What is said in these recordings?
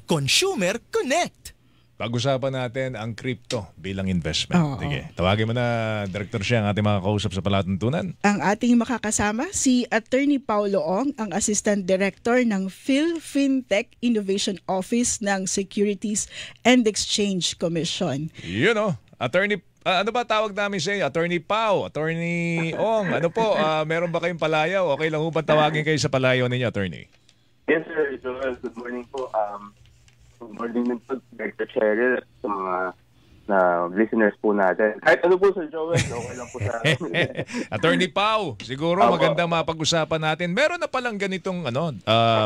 Consumer Connect. Pag-usapan natin ang crypto bilang investment. Oo. Sige, tawagin mo na, Director Shea, ang ating mga kausap sa palatuntunan. Ang ating makakasama, si Attorney Paulo Ong, ang Assistant Director ng PhilFintech Innovation Office ng Securities and Exchange Commission. Yun o, Attorney, ano ba tawag namin sa iyo? Attorney Pau, Attorney Ong, ano po, meron ba kayong palayaw? Okay lang po ba tawagin kayo sa palayaw ninyo, Attorney? Yes, sir. Joel, good morning po. Good morning din po, Director Cheryl, sa mga listeners po natin. Kahit ano po, Sir Joel, okay lang po sa Attorney Pau, siguro maganda mapag-usapan natin. Meron na palang ganitong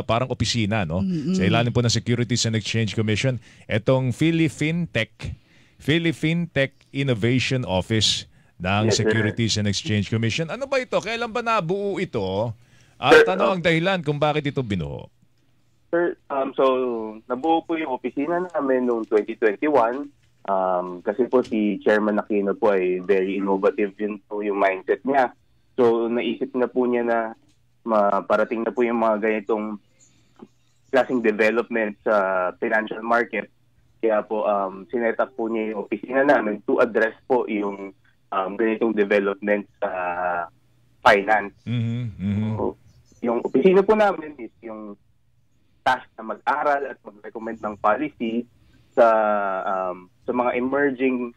parang opisina, no? Sa ilalim po ng Securities and Exchange Commission, etong PhilFintech Innovation Office ng Securities and Exchange Commission. Ano ba ito? Kailan ba nabuo ito? At ano ang dahilan kung bakit ito binuo? Sir, so nabuo po yung opisina namin noong 2021 kasi po si Chairman Aquino po ay very innovative, yun po yung mindset niya. So naisip na po niya na parating na po yung mga ganitong klaseng development sa financial market. Kaya po sinet up po niya yung opisina namin to address po yung ganitong development sa finance. So, yung opisina po namin is yung task na mag-aral at mag-recommend ng policy sa mga emerging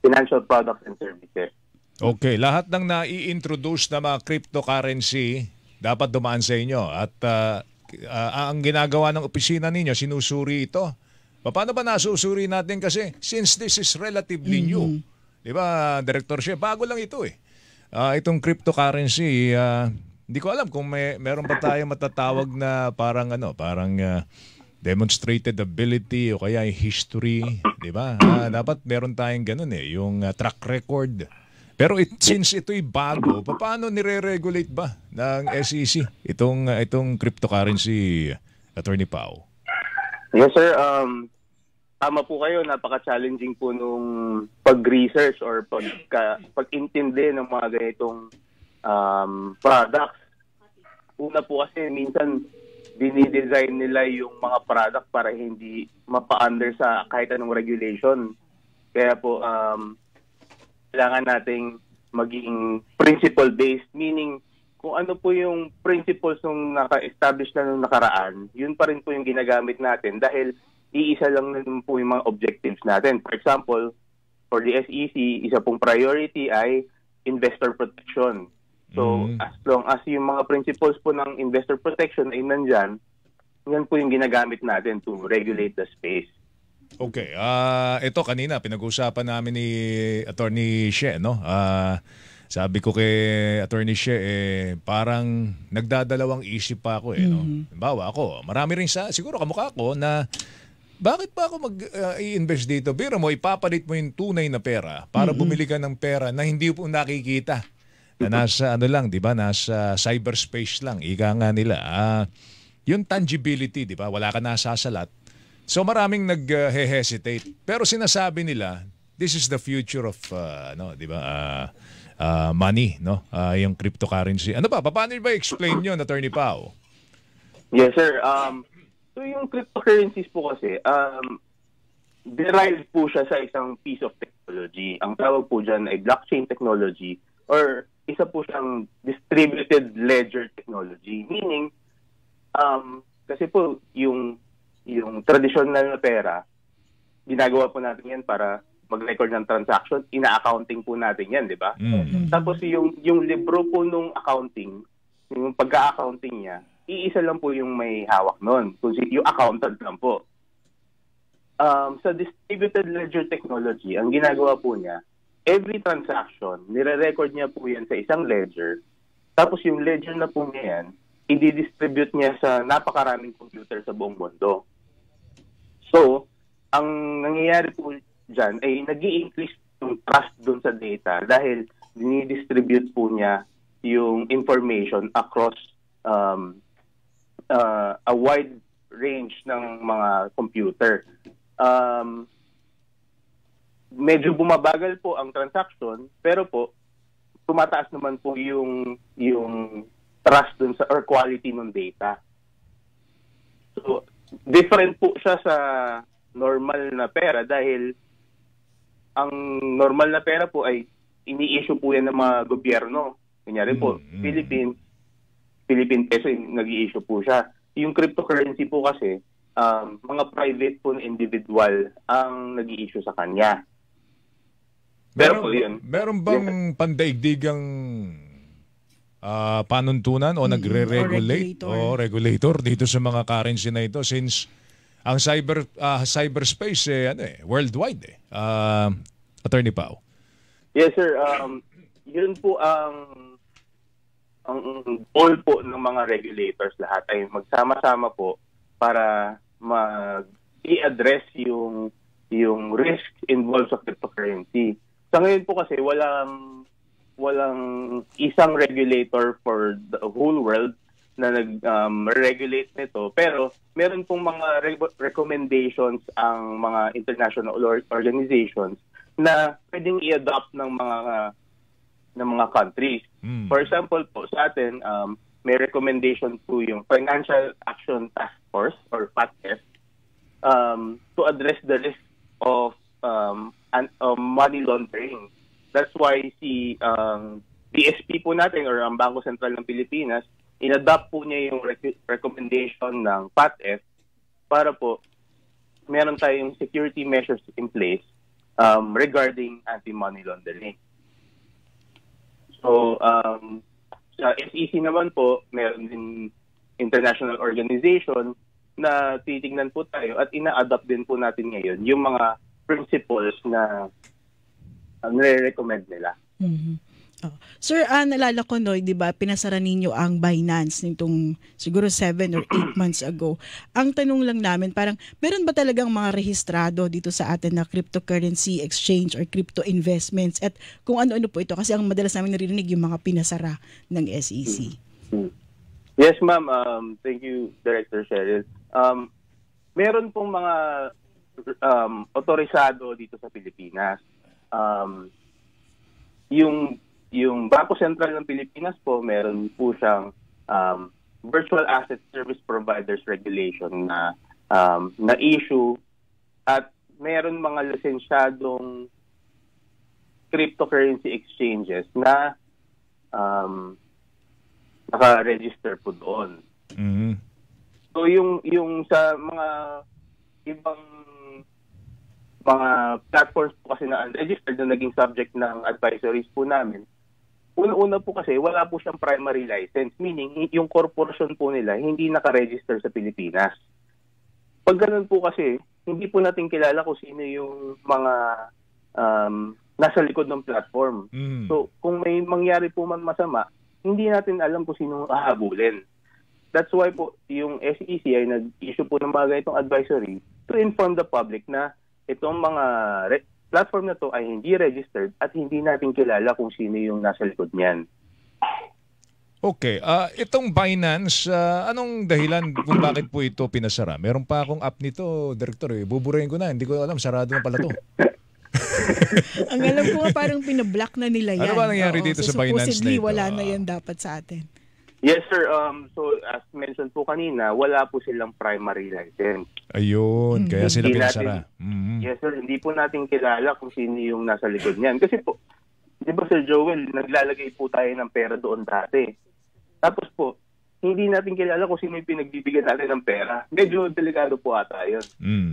financial products and services. Okay, lahat ng nai-introduce na mga cryptocurrency dapat dumaan sa inyo at ang ginagawa ng opisina ninyo, sinusuri ito. Paano ba nasusuri natin kasi since this is relatively new, di ba, Director Shea, bago lang ito eh. Itong cryptocurrency, hindi ko alam kung meron pa tayong matatawag na parang demonstrated ability o kaya history, di ba? Dapat meron tayong ganun eh, yung track record. Pero since ito'y bago, paano nire-regulate ba ng SEC itong cryptocurrency, Attorney Pau? Yes, sir. Tama po kayo, napaka-challenging po nung pag-research or pag-intindi ng mga ganitong products. Una po kasi minsan dinidesign nila yung mga product para hindi mapa-under sa kahit anong regulation. Kaya po kailangan nating maging principle-based, meaning kung ano po yung principles nung naka-establish na nung nakaraan, yun pa rin po yung ginagamit natin dahil iisa lang naman po yung mga objectives natin. For example, for the SEC, isa pong priority ay investor protection. So, as long as yung mga principles po ng investor protection ay nandyan, yan po yung ginagamit natin to regulate the space. Okay. Ito kanina, pinag-usapan namin ni Attorney Shea, no? Sabi ko kay Attorney Shea, parang nagdadalawang isip pa ako eh. No? Halimbawa ako, marami rin siguro kamukha ko na bakit pa ako mag-i-invest dito? Pero mo, ipapalit mo yung tunay na pera para bumili ka ng pera na hindi po nakikita. Na nasa di ba? Nasa cyberspace lang. Ika nga nila. Yung tangibility, di ba? Wala ka nasasalat. So maraming nag-hesitate. Pero sinasabi nila, this is the future of di ba? Money, no? Yung cryptocurrency. Ano ba? Paano ba explain yun, Attorney Pau? Yes, sir. So yung cryptocurrencies po kasi, derived po siya sa isang piece of technology. Ang tawag po dyan ay blockchain technology or isa po siyang distributed ledger technology. Meaning, kasi po yung traditional na pera, ginagawa po natin yan para mag-record ng transaction, ina-accounting po natin yan, di ba? Tapos yung libro po nung accounting, yung pagka-accounting niya, iisa lang po yung may hawak nun. Yung accountant lang po. Sa distributed ledger technology, ang ginagawa po niya, every transaction, nire-record niya po yan sa isang ledger. Tapos yung ledger na po niya yan, i-distribute niya sa napakaraming computer sa buong mundo. So, ang nangyayari po dyan ay nag-i-increase yung trust dun sa data dahil dinidistribute po niya yung information across a wide range ng mga computer. Medyo bumabagal po ang transaction, pero po tumataas naman po yung trust dun sa or quality ng data. So, different po siya sa normal na pera dahil ang normal na pera po ay ini-issue po yan ng mga gobyerno. Kunyari po, Philippine peso nag-i-issue po siya. Yung cryptocurrency po kasi, mga private po na individual ang nag-i-issue sa kanya. Pero po yun. Meron bang pandaigdigang panuntunan o nagre-regulate o regulator dito sa mga currency na ito since ang cyberspace worldwide Attorney Pao? Yes sir, yun po ang goal po ng mga regulators lahat ay magsama-sama po para i-address yung risk involved sa cryptocurrency. Sa ngayon po kasi walang isang regulator for the whole world na nag-regulate nito. Pero meron pong mga recommendations ang mga international organizations na pwedeng i-adopt ng mga countries. For example po, sa atin, may recommendation po yung Financial Action Task Force or FATF to address the risk of money laundering. That's why si PSP po natin or ang Bangko Sentral ng Pilipinas, in-adopt po niya yung recommendation ng FATF para po meron tayong security measures in place regarding anti-money laundering. So, sa SEC naman po, meron din international organization na titingnan po tayo at ina-adopt din po natin ngayon yung mga principles na nire-recommend nila. Sir, nalala ko, no, di ba, pinasara ninyo ang Binance nitong siguro 7 or 8 months ago. Ang tanong lang namin, parang meron ba talagang mga rehistrado dito sa atin na cryptocurrency exchange or crypto investments at kung ano-ano po ito? Kasi ang madalas namin naririnig yung mga pinasara ng SEC. Yes, ma'am. Thank you, Director Cheryl. Meron pong mga otorisado dito sa Pilipinas. Yung Bangko Sentral ng Pilipinas po, meron po siyang Virtual Asset Service Providers Regulation na issue at meron mga lisensyadong cryptocurrency exchanges na naka-register po doon. So yung sa mga ibang mga platforms po kasi na unregistered na naging subject ng advisories po namin, una-una po kasi wala po siyang primary license, meaning yung corporation po nila hindi naka-register sa Pilipinas. Pag ganun po kasi, hindi po natin kilala kung sino yung mga nasa likod ng platform. So kung may mangyari po man masama, hindi natin alam kung sino hahabulin. That's why po yung SEC ay nag-issue po ng mga ganitong advisory to inform the public na itong mga platform na to ay hindi registered at hindi natin kilala kung sino yung nasa likod niyan. Okay. Itong Binance, anong dahilan kung bakit po ito pinasara? Meron pa akong app nito, Director. Buburahin ko na. Hindi ko alam. Sarado na pala to. Ang alam ko nga parang pinablock na nila yan. Ano ba nangyari dito sa Binance na supposedly ito? wala na yan dapat sa atin. Yes, sir. So, as mentioned po kanina, wala po silang primary license. Ayun. Kaya sila pinasara. Yes, sir. Hindi po natin kilala kung sino yung nasa likod niyan. Kasi po, di ba, Sir Joel, naglalagay po tayo ng pera doon dati. Tapos po, hindi natin kilala kung sino yung pinagbibigyan natin ng pera. Medyo delikado po ata yun.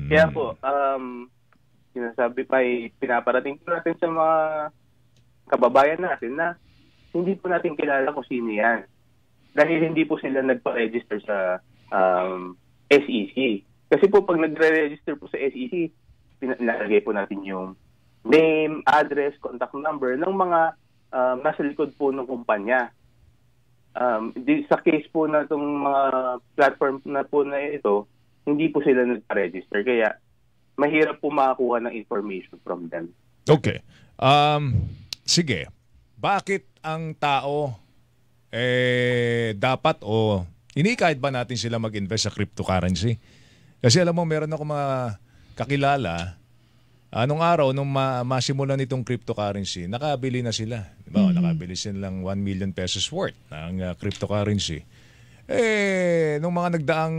Kaya po, sinasabi pa, pinaparating po natin sa mga kababayan natin na hindi po natin kilala kung sino yan. Dahil hindi po sila nagpa-register sa SEC. Kasi po pag nagre-register po sa SEC, pinalagay po natin yung name, address, contact number ng mga nasa likod po ng kumpanya. Sa case po na itong mga platform na po na ito, hindi po sila nagpa-register. Kaya mahirap po makakuha ng information from them. Okay. Sige. Bakit ang tao dapat o inikahit ba natin sila mag-invest sa cryptocurrency? Kasi alam mo, meron ako mga kakilala, anong araw, nung masimulan itong cryptocurrency, nakabili na sila. Diba? Nakabili silang 1 million pesos worth ng cryptocurrency. Nung mga nagdaang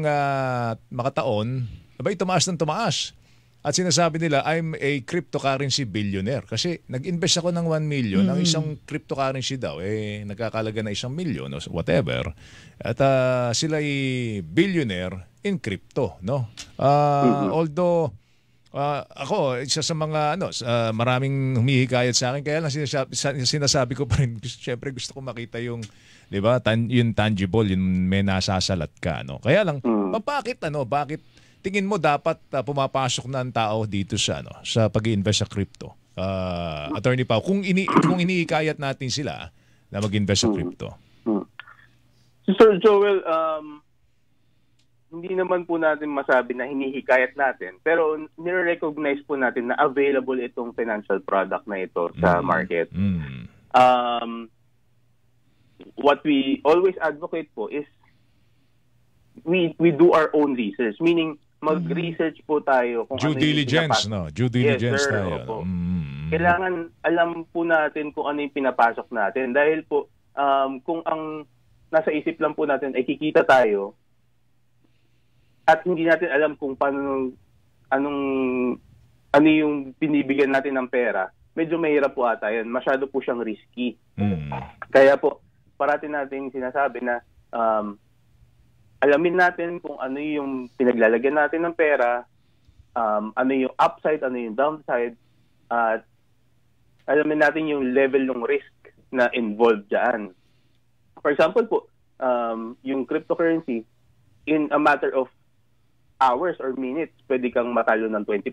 makataon, abay tumaas ng tumaas. At sinasabi nila, I'm a cryptocurrency billionaire. Kasi nag-invest ako ng 1 million. Ang isang cryptocurrency daw, nagkakalaga na 1 million o whatever. At sila ay billionaire in crypto. No? Although, ako, isa sa mga, maraming humihikayat sa akin. Kaya lang sinasabi ko pa rin, siyempre gusto ko makita yung, di ba, yung tangible, yung may nasasalat ka. No? Kaya lang, bakit tingin mo dapat pumapasok na ang tao dito sa sa pag-iinvest sa crypto? Attorney Pao, kung iniikayat natin sila na mag-invest sa crypto. Sir Joel, hindi naman po natin masabi na hinihikayat natin, pero nire-recognize po natin na available itong financial product na ito sa market. What we always advocate po is we do our own research, meaning mag-research po tayo kung due diligence, no? Due diligence tayo. Kailangan alam po natin kung ano yung pinapasok natin. Dahil po, kung ang nasa isip lang po natin ay kikita tayo at hindi natin alam kung paano, ano yung binibigyan natin ng pera, medyo mahirap po ata yan. Masyado po siyang risky. Kaya po, parati natin sinasabi na alamin natin kung ano yung pinaglalagyan natin ng pera, ano yung upside, ano yung downside, at alamin natin yung level ng risk na involved dyan. For example po, yung cryptocurrency, in a matter of hours or minutes, pwede kang matalo ng 20%,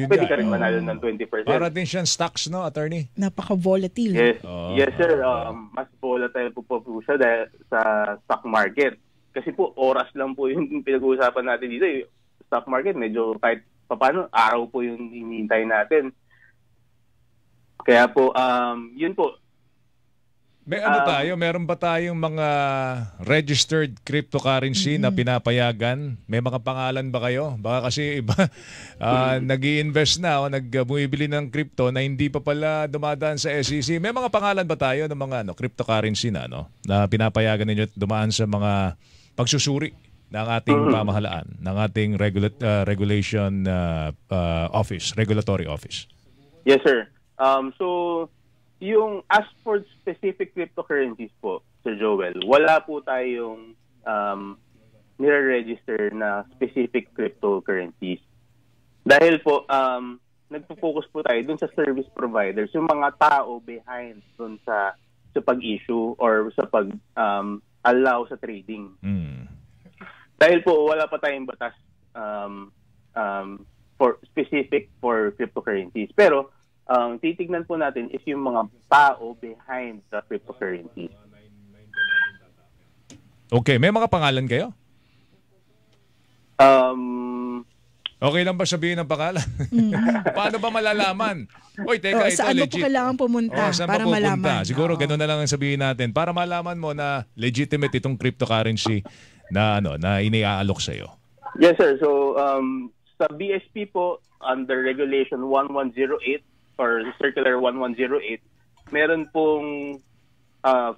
pwede ka rin manalo ng 20%. Para din siyang stocks, no, attorney? Napaka-volatile. Yes, yes sir. Mas volatile po siya dahil sa stock market. Kasi po, oras lang po yung pinag-uusapan natin dito. Yung stock market, medyo kahit paano, araw po yung hinihintay natin. Kaya po, yun po. Meron ba tayong mga registered cryptocurrency na pinapayagan? May mga pangalan ba kayo? Baka kasi iba nag-i-invest na o nagbumibili ng crypto na hindi pa pala dumadaan sa SEC. May mga pangalan ba tayo ng mga cryptocurrency na pinapayagan ninyo dumaan sa mga pagsusuri ng ating pamahalaan, ng ating regulation office, regulatory office? Yes, sir. So, yung as for specific cryptocurrencies po, Sir Joel, wala po tayong nire-register na specific cryptocurrencies. Dahil po, nagpo-focus po tayo dun sa service providers, yung mga tao behind dun sa pag-issue or sa pag-allow sa trading. Dahil po, wala pa tayong batas for specific for cryptocurrencies. Pero, titignan po natin is yung mga tao behind the cryptocurrency. Okay, may mga pangalan kayo? Okay lang ba sabihin ng pangalan? Paano ba malalaman? Oy, teka, ito saan legit. Saan mo kailangan pumunta para malaman? Siguro ganun na lang ang sabihin natin para malaman mo na legitimate itong cryptocurrency na iniaalok sa iyo. Yes, sir. So, sa BSP po, under Regulation 1108, or Circular 1108, meron pong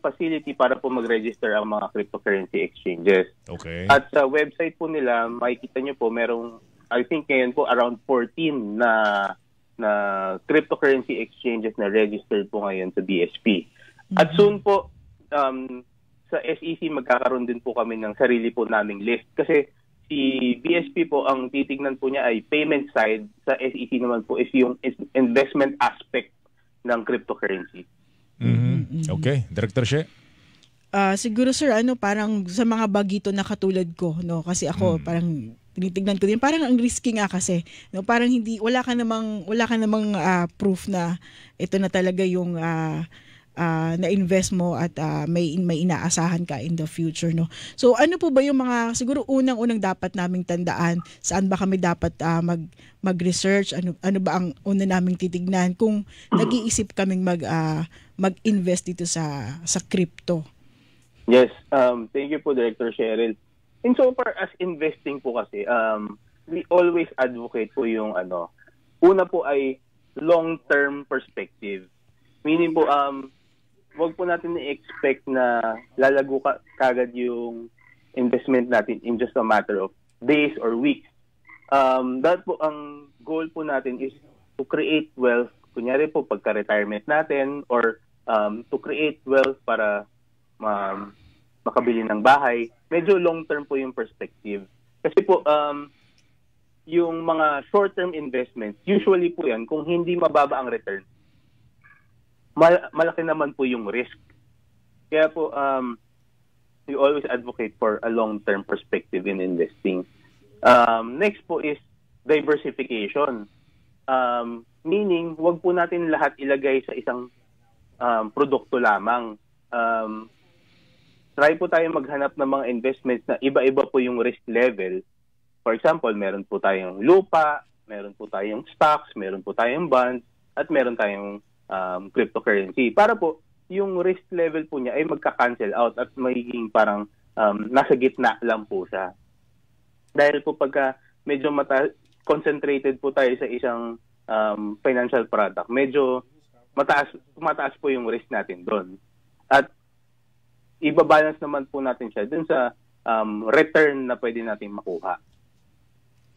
facility para po mag-register ang mga cryptocurrency exchanges. Okay. At sa website po nila, makikita nyo po, merong, I think ngayon po, around 14 na cryptocurrency exchanges na registered po ngayon sa BSP. At soon po, sa SEC, magkakaroon din po kami ng sarili po naming list. Kasi si BSP po, ang titignan po niya ay payment side. Sa SEC naman po is yung investment aspect ng cryptocurrency. Okay. Director She? Siguro sir, parang sa mga bagito na katulad ko, kasi ako parang tinitignan ko din, parang ang risky nga kasi, parang wala ka namang proof na ito na talaga yung na-invest mo at may inaasahan ka in the future, no? So ano po ba yung mga siguro unang dapat naming tandaan? Saan ba kami dapat mag-research? Ano ba ang una naming titignan kung nag-iisip kaming mag-invest dito sa crypto? Yes, thank you po, Director Cheryl. Insofar as investing po kasi, we always advocate po yung una po ay long-term perspective. Meaning po, wag po natin i-expect na lalago kagad yung investment natin in just a matter of days or weeks. That po, ang goal po natin is to create wealth, kunyari po pagka-retirement natin, or to create wealth para makabili ng bahay. Medyo long-term po yung perspective. Kasi po, yung mga short-term investments, usually po yan, kung hindi mababa ang return, malaki naman po yung risk. Kaya po, we always advocate for a long-term perspective in investing. Next po is diversification. Meaning, wag po natin lahat ilagay sa isang produkto lamang. Try po tayo maghanap ng mga investments na iba-iba po yung risk level. For example, meron po tayong lupa, meron po tayong stocks, meron po tayong bonds, at meron tayong cryptocurrency. Para po, yung risk level po niya ay magka-cancel out at magiging parang nasa gitna lang po siya. Dahil po pagka medyo concentrated po tayo sa isang financial product, medyo mataas po yung risk natin doon. At ibabalance naman po natin siya dun sa return na pwede natin makuha.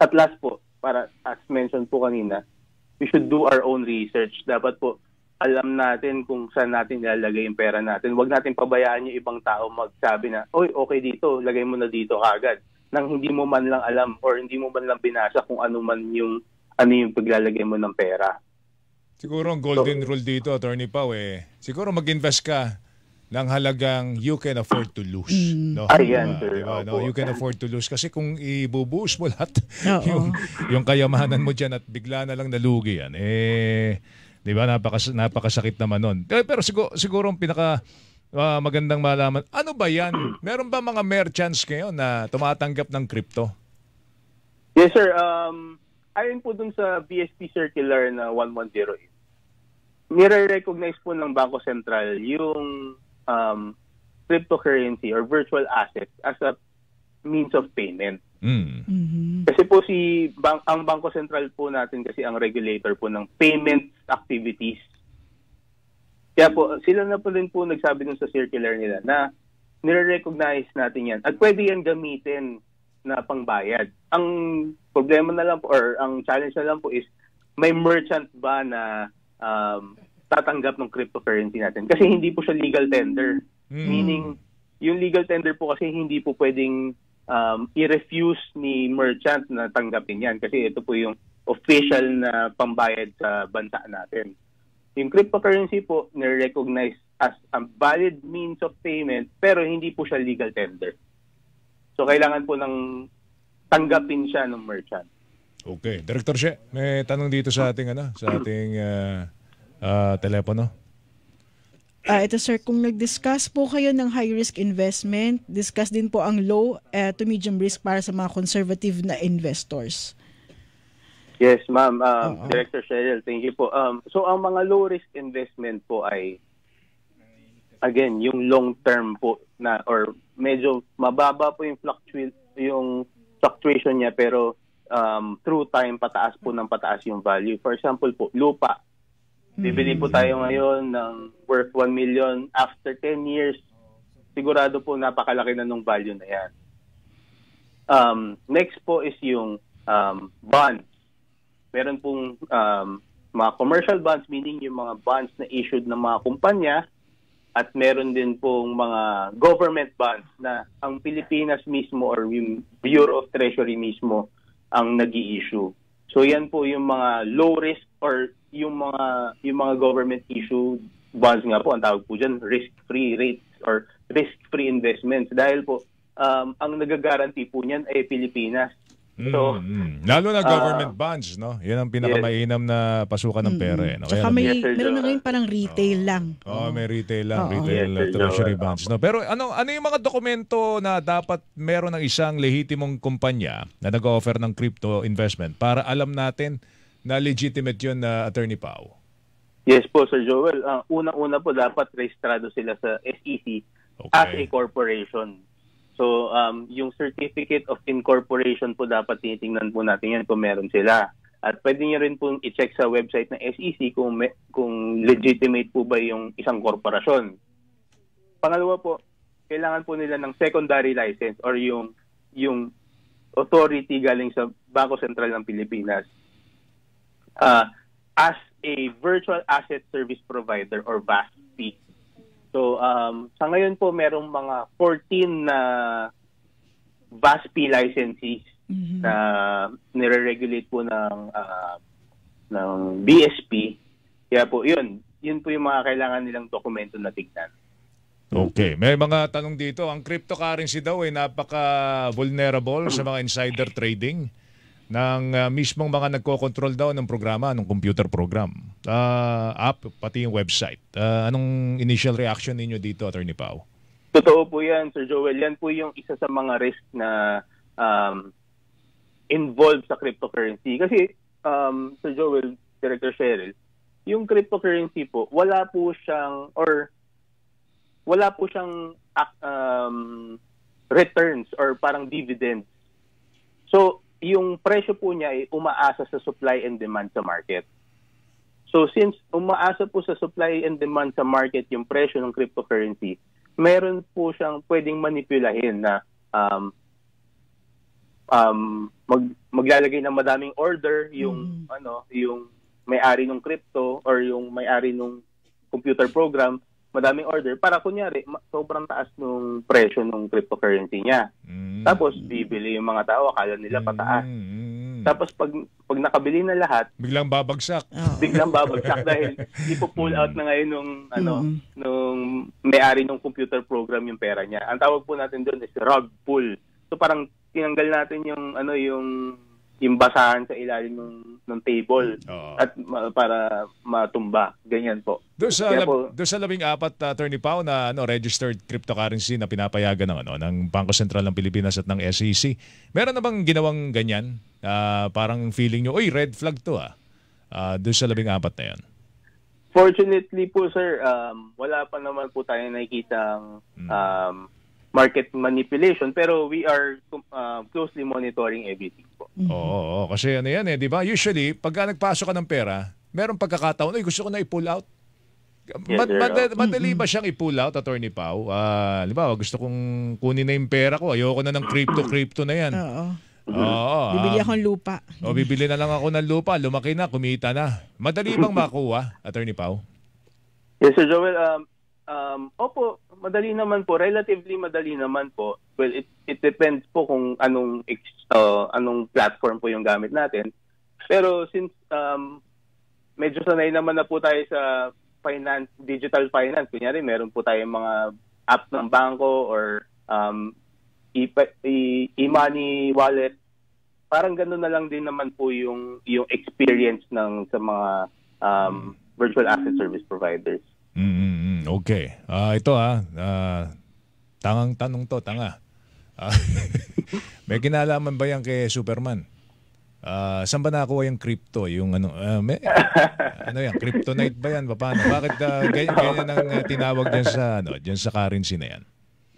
At last po, para as mentioned po kanina, we should do our own research. Dapat po alam natin kung saan natin ilalagay yung pera natin. Huwag natin pabayaan yung ibang tao magsabi na, oy, okay dito, lagay mo na dito kagad. Nang hindi mo man lang alam or hindi mo man lang binasa kung ano yung paglalagay mo ng pera. Siguro ang golden rule dito, Attorney Pao, siguro mag-invest ka ng halagang you can afford to lose. No? Ayan, sir. Diba? No? You can afford to lose. Kasi kung ibubuhos mo lahat, yung kayamanan mo dyan at bigla na lang nalugi yan, di ba, napakasakit naman nun. Pero siguro ang pinaka magandang malaman, ano ba yan? Meron ba mga merchants ngayon na tumatanggap ng crypto? Yes, sir. Ayon po dun sa BSP Circular na 1108, nire-recognize po ng Bangko Sentral yung cryptocurrency or virtual assets as a means of payment. Kasi po ang Bangko Sentral po natin kasi ang regulator po ng payment activities. Kaya po sila na po rin po nagsabi dun sa circular nila na nire-recognize natin yan at pwede yan gamitin na pangbayad. Ang problema na lang po or ang challenge na lang po is may merchant ba na tatanggap ng cryptocurrency natin? Kasi hindi po siya legal tender. Meaning yung legal tender po kasi hindi po pwedeng i-refuse ni merchant na tanggapin yan kasi ito po yung official na pambayad sa bansa natin. Yung cryptocurrency po nire-recognize as a valid means of payment pero hindi po siya legal tender. So kailangan po ng tanggapin siya ng merchant. Okay. Director She, may tanong dito sa ating telepono. Ito sir, kung nag-discuss po kayo ng high-risk investment, discuss din po ang low to medium risk para sa mga conservative na investors. Yes, ma'am. Director Cheryl, thank you po. So ang mga low-risk investment po ay, again, yung long-term po na or medyo mababa po yung fluctuation niya pero through time pataas po ng pataas yung value. For example po, lupa. Bibili po tayo ngayon ng worth 1 million. After 10 years, sigurado po napakalaki na nung value na yan. Next po is yung bonds. Meron pong mga commercial bonds, meaning yung mga bonds na issued ng mga kumpanya, at meron din pong mga government bonds na ang Pilipinas mismo or yung Bureau of Treasury mismo ang nag-i-issue. So yan po yung mga low risk or yung mga government issue bonds nga po, ang tawag po dyan, risk-free rates or risk-free investments. Dahil po, ang nagagaranti po niyan ay Pilipinas. So, lalo na government bonds, no? Yan ang pinakamainam na pasukan ng pera. No? Tsaka meron na ngayon parang retail lang. May retail lang, retail treasury bonds. No? Pero ano yung mga dokumento na dapat meron ng isang lehitimong kumpanya na nag-offer ng crypto investment para alam natin na legitimate yun na Attorney Pao? Yes po, Sir Joel. Unang-una po dapat rehistrado sila sa SEC as a corporation. So, yung certificate of incorporation po dapat tinitingnan po natin yan kung meron sila. At pwede nyo rin po i-check sa website ng SEC kung legitimate po ba yung isang korporasyon. Pangalawa po, kailangan po nila ng secondary license or yung authority galing sa Bangko Sentral ng Pilipinas as a virtual asset service provider or VASP. So sa ngayon po merong mga 14 na VASP licensees na nire-regulate po ng BSP. Kaya po yun po yung mga kailangan nilang dokumento na tignan. Okay. May mga tanong dito. Ang cryptocurrency daw ay napaka-vulnerable sa mga insider trading ng mismong mga nagko-control daw ng programa, ng computer program, app, pati yung website. Anong initial reaction ninyo dito, Attorney Pao? Totoo po yan, Sir Joel. Yan po yung isa sa mga risk na involved sa cryptocurrency. Kasi, Sir Joel, Director Cheryl, yung cryptocurrency po, wala po siyang returns or parang dividends. So, yung presyo po niya ay umaasa sa supply and demand sa market. So, since umaasa po sa supply and demand sa market yung presyo ng cryptocurrency, meron po siyang pwedeng manipulahin na maglalagay ng madaming order yung yung may-ari ng crypto or yung may-ari ng computer program, madaming order para kunyari sobrang taas nung presyo ng cryptocurrency niya. Tapos bibili yung mga tao, akala nila pataas. Tapos pag nakabili na lahat, biglang babagsak. Dahil ipo-pull out na ngayon nung may-ari ng computer program yung pera niya. Ang tawag po natin doon is rug pull. So parang tinanggal natin yung basahan sa ilalim ng table at para matumba. Ganyan po. Doon sa 14, Attorney Pao, na registered cryptocurrency na pinapayagan ng Bangko Sentral ng Pilipinas at ng SEC. Meron na bang ginawang ganyan? Parang feeling nyo, red flag to doon sa 14 na yan. Fortunately po, sir, wala pa naman po tayo nakikitang market manipulation, pero we are closely monitoring everything po. Oo, kasi yan di ba? Usually, pagka nagpasok ka ng pera, merong pagkakataon, gusto ko na i-pull out. Madali ba siyang i-pull out, Attorney Pao? Halimbawa, gusto kong kunin na yung pera ko. Ayoko na ng crypto na yan. Bibili akong lupa. Bibili na lang ako ng lupa. Lumaki na, kumita na. Madali bang makuha, Attorney Pao? Yes, Sir Joel. Opo, madali naman po. Relatively madali naman po. Well, it depends po kung anong platform po yung gamit natin. Pero since medyo sanay naman na po tayo sa digital finance, kunyari meron po tayong mga app ng bangko or e-money wallet. Parang gano'n na lang din naman po yung experience sa mga virtual asset service providers. Okay. Ito tangang tanong to, tanga. May kinalaman ba yan kay Superman? Saan ba nakuha yung crypto? Yung yan? Kryptonite ba yan? Paano? Bakit ganyan ang tinawag dyan sa currency na yan?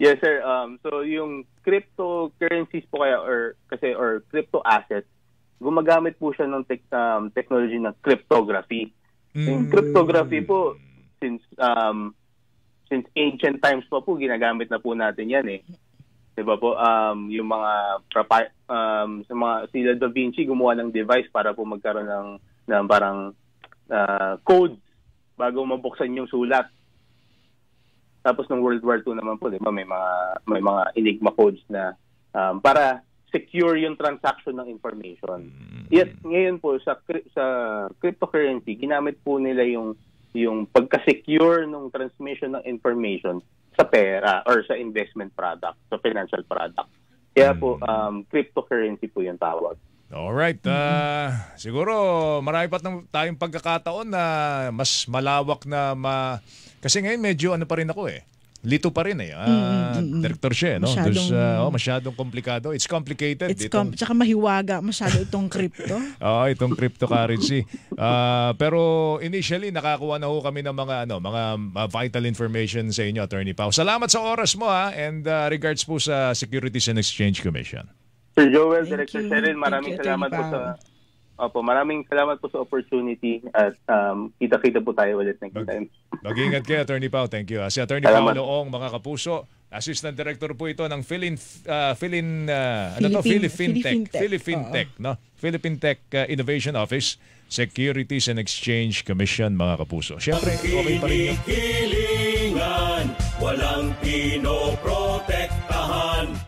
Yes, sir. So yung cryptocurrencies po or crypto assets, gumagamit po siya ng technology ng cryptography. Yung cryptography po, since ancient times po ginagamit na po natin yan eh. Diba po, yung mga sila Da Vinci gumawa ng device para po magkaroon ng parang code bago mabuksan yung sulat. Tapos ng World War II naman po, diba, may mga Enigma codes na para secure yung transaction ng information. Yet ngayon po sa cryptocurrency, ginamit po nila yung pagka-secure ng transmission ng information sa pera or sa investment product, sa financial product. Kaya po, cryptocurrency po yung tawag. Alright. Siguro marami pa tayong pagkakataon na mas malawak na kasi ngayon medyo pa rin ako lito pa rin Director She, no? Masyadong komplikado. It's complicated. Tsaka mahiwaga masyado itong crypto. Itong cryptocurrency. Pero initially nakakuha na ho kami ng mga vital information sa inyo, Attorney Pao. Salamat sa oras mo and regards po sa Securities and Exchange Commission. Sir Joel, Director Cheryl, maraming salamat po maraming salamat po sa opportunity at kita-kita po tayo ulit next time. Mag-ingat kayo, Attorney Pao. Thank you. Si Attorney Pao Loong, mga kapuso, Assistant Director po ito ng Philippine Tech, no? Philippine Tech Innovation Office, Securities and Exchange Commission, mga kapuso. Siyempre, okay pa rin yun. Walang pinoprotektahan.